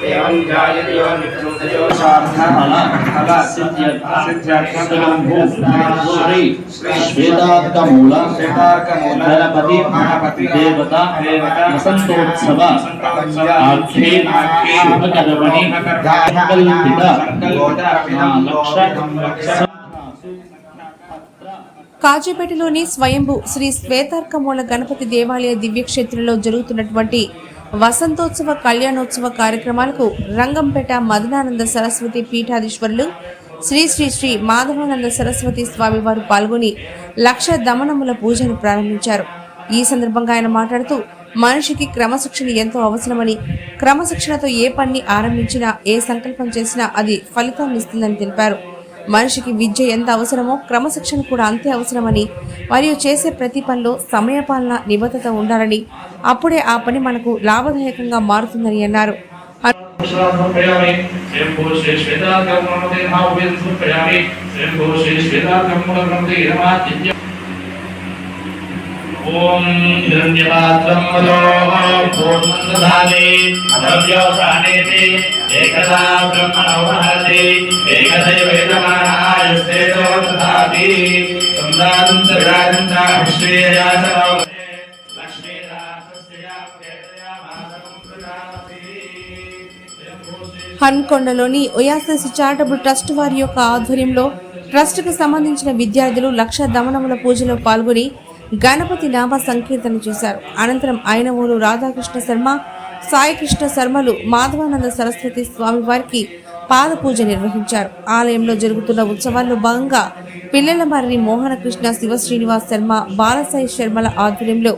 एवं जायते नित्यो शार्था श्री श्वेतार्कमूल गणपति देवता वसंतोत्सव आख्ये शुभकर्मणि కాజీపేటలోని స్వయంభూ శ్రీ శ్వేతార్కమూల గణపతి దేవాలయ దివ్యక్షేత్రంలో జరుగుతున్నటువంటి వసంతోత్సవ కళ్యాణోత్సవ కార్యక్రమాలకు రంగంపేట మదనానంద సరస్వతి పీఠాధీశ్వరులు శ్రీ శ్రీ శ్రీ మాధవానంద సరస్వతి స్వామి వారు పాల్గొని లక్ష దమనముల పూజను ప్రారంభించారు. ఈ సందర్భంగా ఆయన మాట్లాడుతూ మనిషికి క్రమశిక్షణ ఎంతో అవసరమని, క్రమశిక్షణతో ఏ పని ఆరంభించినా ఏ సంకల్పం చేసినా అది ఫలితాన్ని ఇస్తుందని తెలిపారు. మనిషికి విద్య ఎంత అవసరమో క్రమశిక్షణ కూడా అంతే అవసరమని, మరియు చేసే ప్రతి పనిలో సమయపాలన నిబద్ధత ఉండాలని, అప్పుడే ఆ పని మనకు లాభదాయకంగా మారుతుందని అన్నారు. ओम हिरण्यपात्रं मदोः पूर्णन्दधाने अद्रव्योसानेति एकदा ब्रह्मणो महति एकदैवेदमानायस्तेजो दधाति संदान्तराजन्ता श्रेयासनौ హన్కొండలోని ఒయాసిస్ చారిటబుల్ ట్రస్ట్ వారి యొక్క ఆధ్వర్యంలో ట్రస్టుకు సంబంధించిన విద్యార్థులు లక్ష దమనముల పూజలో పాల్గొని గణపతి నామ సంకీర్తన చేశారు. అనంతరం ఆయనవోలు రాధాకృష్ణ శర్మ, సాయికృష్ణ శర్మలు మాధవానంద సరస్వతి స్వామి వారికి పాద పూజ నిర్వహించారు. ఆలయంలో జరుగుతున్న ఉత్సవాల్లో భాగంగా పిల్లలమర్రి మోహనకృష్ణ, శివ శ్రీనివాస్ శర్మ, బాలసాయి శర్మల ఆధ్వర్యంలో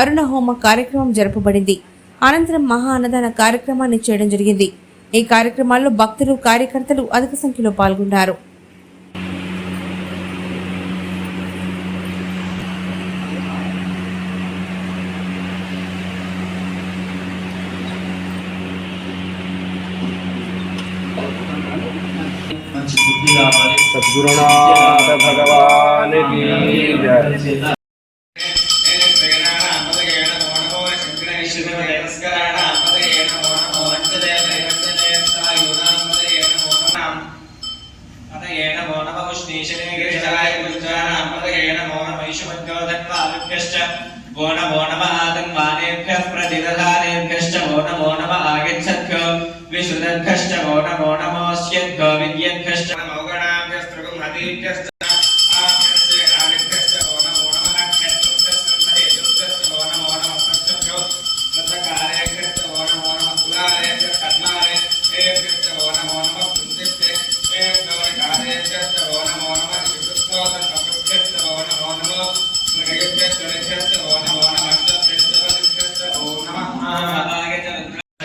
అరుణ హోమ కార్యక్రమం జరపబడింది. అనంతరం మహా అన్నదాన కార్యక్రమాన్ని చేయడం జరిగింది. ఈ కార్యక్రమాల్లో భక్తులు, కార్యకర్తలు అధిక సంఖ్యలో పాల్గొన్నారు. सद्गुरुनाथ भगवान की जय। विशुद्धश्च वो नमो नमोऽस्यद्गो विद्यद्भ्यश्च नमो गणाभ्यस्त्रगुं हतीभ्यश्च आभ्यस्य आदिभ्यश्च वो नमो नमः नक्षत्रभ्यश्च वो नमो नमः पञ्चभ्यो तत्कार्यभ्यश्च वो नमो नमः कुलारेभ्य कर्णारेभ्यश्च वो नमो नमः पुंसिभ्यश्च कार्यभ्यश्च वो नमो नमः विशुद्धोदकभ्यश्च वो नमो नमः मृगभ्यश्च गणेभ्यश्च वो नमो नमः अष्टभ्यश्च वो नमः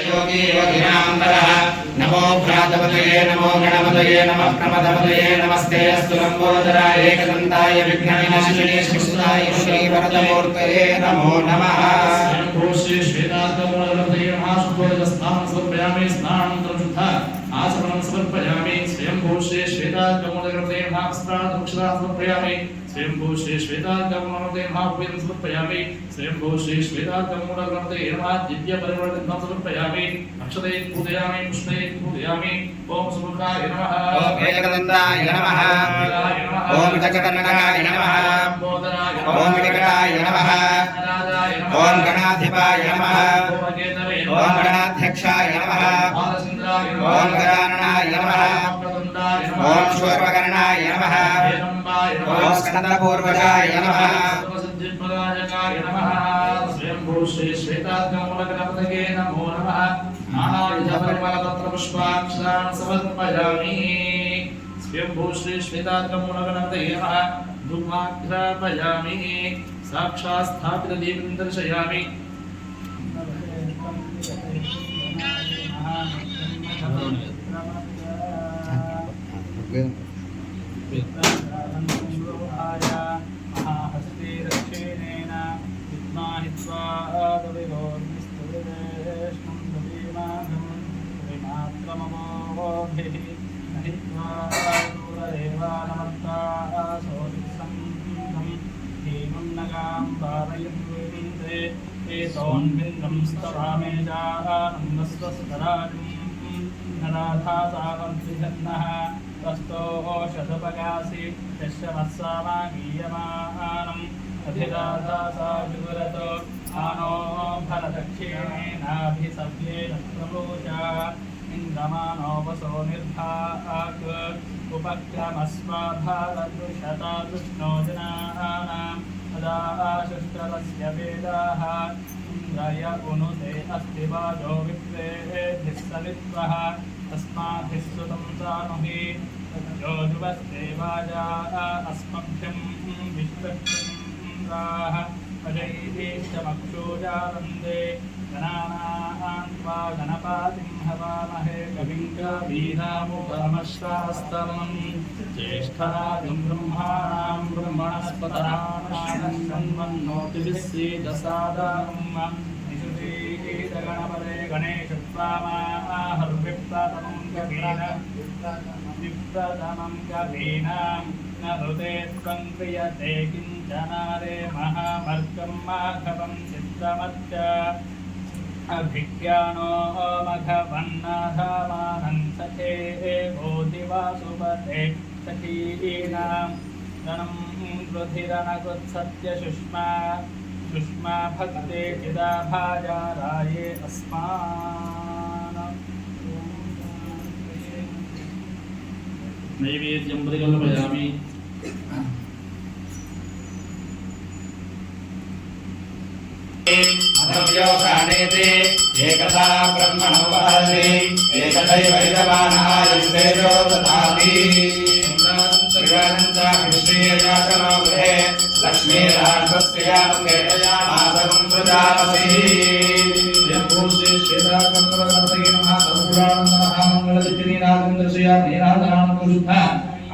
योगी योगिनाम्बरः नमो भ्रातपतये नमो गणपतये नमः प्रमदपतये नमस्ते अस्तु लम्बोदराय एकदन्ताय विघ्नविनाशिने श्रीसुताय श्रीवरदमूर्तये नमो नमः। श्री श्वेतार्कमूलगणपतये नमः। शुद्धोदकस्नानं समर्पयामि, स्नानानन्तरं शुद्ध आचमनं समर्पयामि। स्वयंभू श्री श्वेतार्कमूलगणपतये नमः। वस्त्रादक्षिणां समर्पयामि। स्वयंभू श्री श्वेतार्कमूलगणपतये नमः। पूजनं समर्पयामि। स्वयंभू श्री श्वेतार्कमूलगणपतये नमः। दिव्यपरिवर्तनं समर्पयामि। अक्षते पूजयामि, पुष्पे पूजयामि। ओम सुमुखाय नमः। ओम एकदन्ताय नमः। ओम जगन्नाथाय नमः। ओम विकटाय नमः। ओम गणाधिपाय नमः। ओम गणाध्यक्षाय नमः। ओम गजाननाय नमः। ओम शूर्पकर्णाय नमः। ओम स्कन्दपूर्वजाय नमः। स्वयंभू श्री श्वेतार्कमूलगणपतये नमो नमः। नानाविधपरिमलपत्रपुष्पाक्षरान् समर्पयामि। स्वयंभू श्री श्वेतार्कमूलगणपतये नमः। धूमाघ्रापयामि। साक्षात् स्थापितदीपं दर्शयामि। तस्तोषदपगासि यशमस्सामागीयमानम् अधिराधासाजुगुरतो आनो फलदक्षिणेनाभिसव्येन प्रभूषा इन्द्रमानोपसो निर्भाक् उपक्रमस्वाभावदृशता कृष्णो जनानाम् अदाशुष्टरस्य वेदाः इन्द्रय उनुते अस्ति वाजो विप्रेभिः सवित्वः तस्माभिः सुतं सानुहि योजुवस्देवाजा अस्मभ्यं विश्वक्षिन्द्राः अजैश्चमक्षोजानन्दे गणानान्त्वा गणपातिं हवामहे कविं कवीनामुपमश्वास्तमं ज्येष्ठादिं ब्रह्माणां ब्रह्मणस्पतराणां गणपते गणेशत्वामाहर्विप्रथमं कवीनां न हृदे त्वं क्रियते किञ्चनारे महामर्कं माघवं चित्रमच्च अभिज्ञानो मघवन्नाधामानं सखे बोधिवासुपते सखीनां गणं रुधिरनकृत्सत्यशुष्मा सुष्मा भक्ते चिदा भाजाराये अस्मान् नैवेद्यं परिकल्पयामि अधव्योषाणेते एकदा ब्रह्मणो वहति एकदैव यजमानः यस्तेजो ददाति श्रीयाचनो गृहे लक्ष्मीराजस्यानुकेतयामासं प्रजापतिः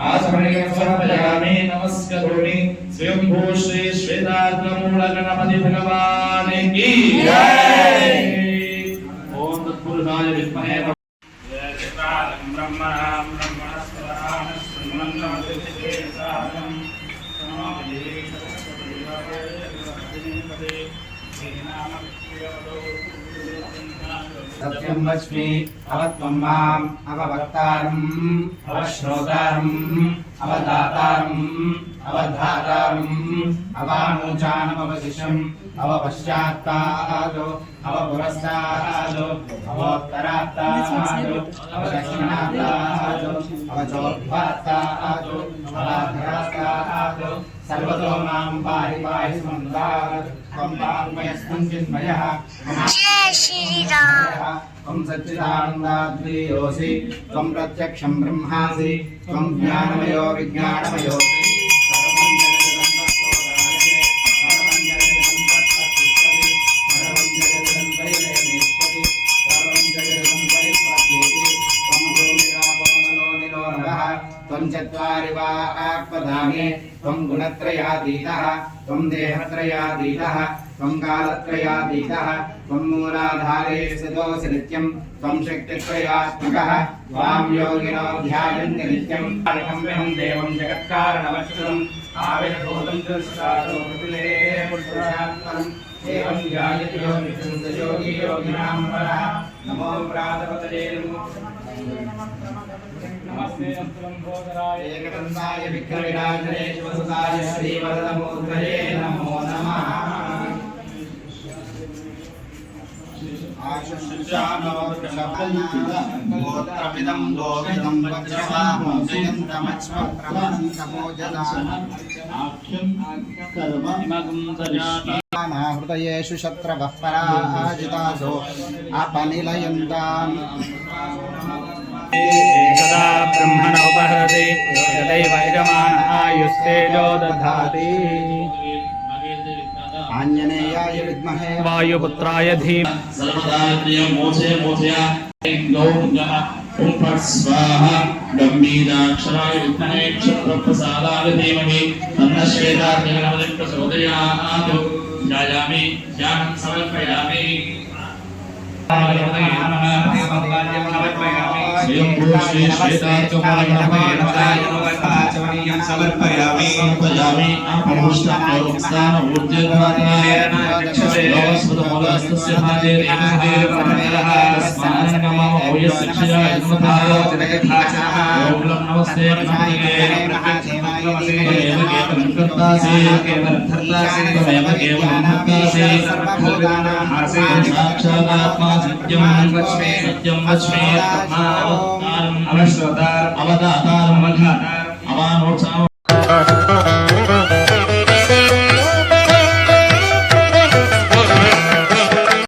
आसमनीयसमर्पयामि नमस्करोमि स्वयंभू श्री श्वेताग्रमूलगणपति भगवान की जय। ओम तत्पुरुषाय विद्महे ब्रह्मणां ब्रह्मणस्पदां ब्रह्मण्डमतिदेवतां सत्यं वच्मि अवत्वं माम् अववक्तारम् अवश्रोतारम् अवदातारम् अवधातारम् अवामोचानमवशिषम् अवपश्चात्तादो अवपुरस्तादो अवोत्तरात्तादो अवदक्षिणात्तादो अवचोद्धात्तादो अवाधरात्तादो सर्वतो मां पाहि पाहि स्मन्दात् त्वं वाङ्मयस्त्वं चिन्मयः जय श्रीराम त्वं सच्चिदानन्दाद्वयोऽसि त्वं प्रत्यक्षं ब्रह्मासि त्वं ज्ञानमयो विज्ञानमयोऽसि सर्वं जगदं तत्त्वोदायते सर्वं जगदं तत्त्वतिष्ठति सर्वं जगदं परिवेष्टति सर्वं जगदं परिप्रत्येति त्वं भूमिरापो नलो निलो नभः त्वं चत्वारि वाक्पदानि त्वं गुणत्रयातीतः त्वं देहत्रयातीतः त्वं कालत्रयातीतः त्वं मूलाधारे स्थितोऽसि नित्यं त्वं शक्तित्रयात्मकः त्वां योगिनो ध्यायन्ति नित्यं हरिहं देवं जगत्कारणमच्युतम् आविर्भूतं दुष्टादो कपिले पुरुषात्मनम् एवं ध्यायति योगी योगिनां परः नमो प्रातपतये नमस्ते अस्त्रंभोदराय एकदन्ताय विक्रमविनाशने शिवसुताय श्रीवरदमूर्तये नमो नमः गोत्रमिदं गोविदं हृदयेषु शत्रवः पराजितासो अपनिलयन्ताम् एकदा ब्रह्मणोपहरति तदैव यजमानः आयुस्तेजो दधाति आञ्जनेयाय विद्महे वायुपुत्राय धीमहि सर्वदा मोचया गौरंगः ओम फट् स्वाहा गंभीराक्षराय विद्महे क्षत्रप्रसादाय धीमहि तन्नः श्वेताग्निर्नमः प्रचोदयात् ध्यायामि ध्यानं समर्पयामि समर्पयामि सत्यं वच्मि अवतारम् अवतारम् अवानोत्साहम्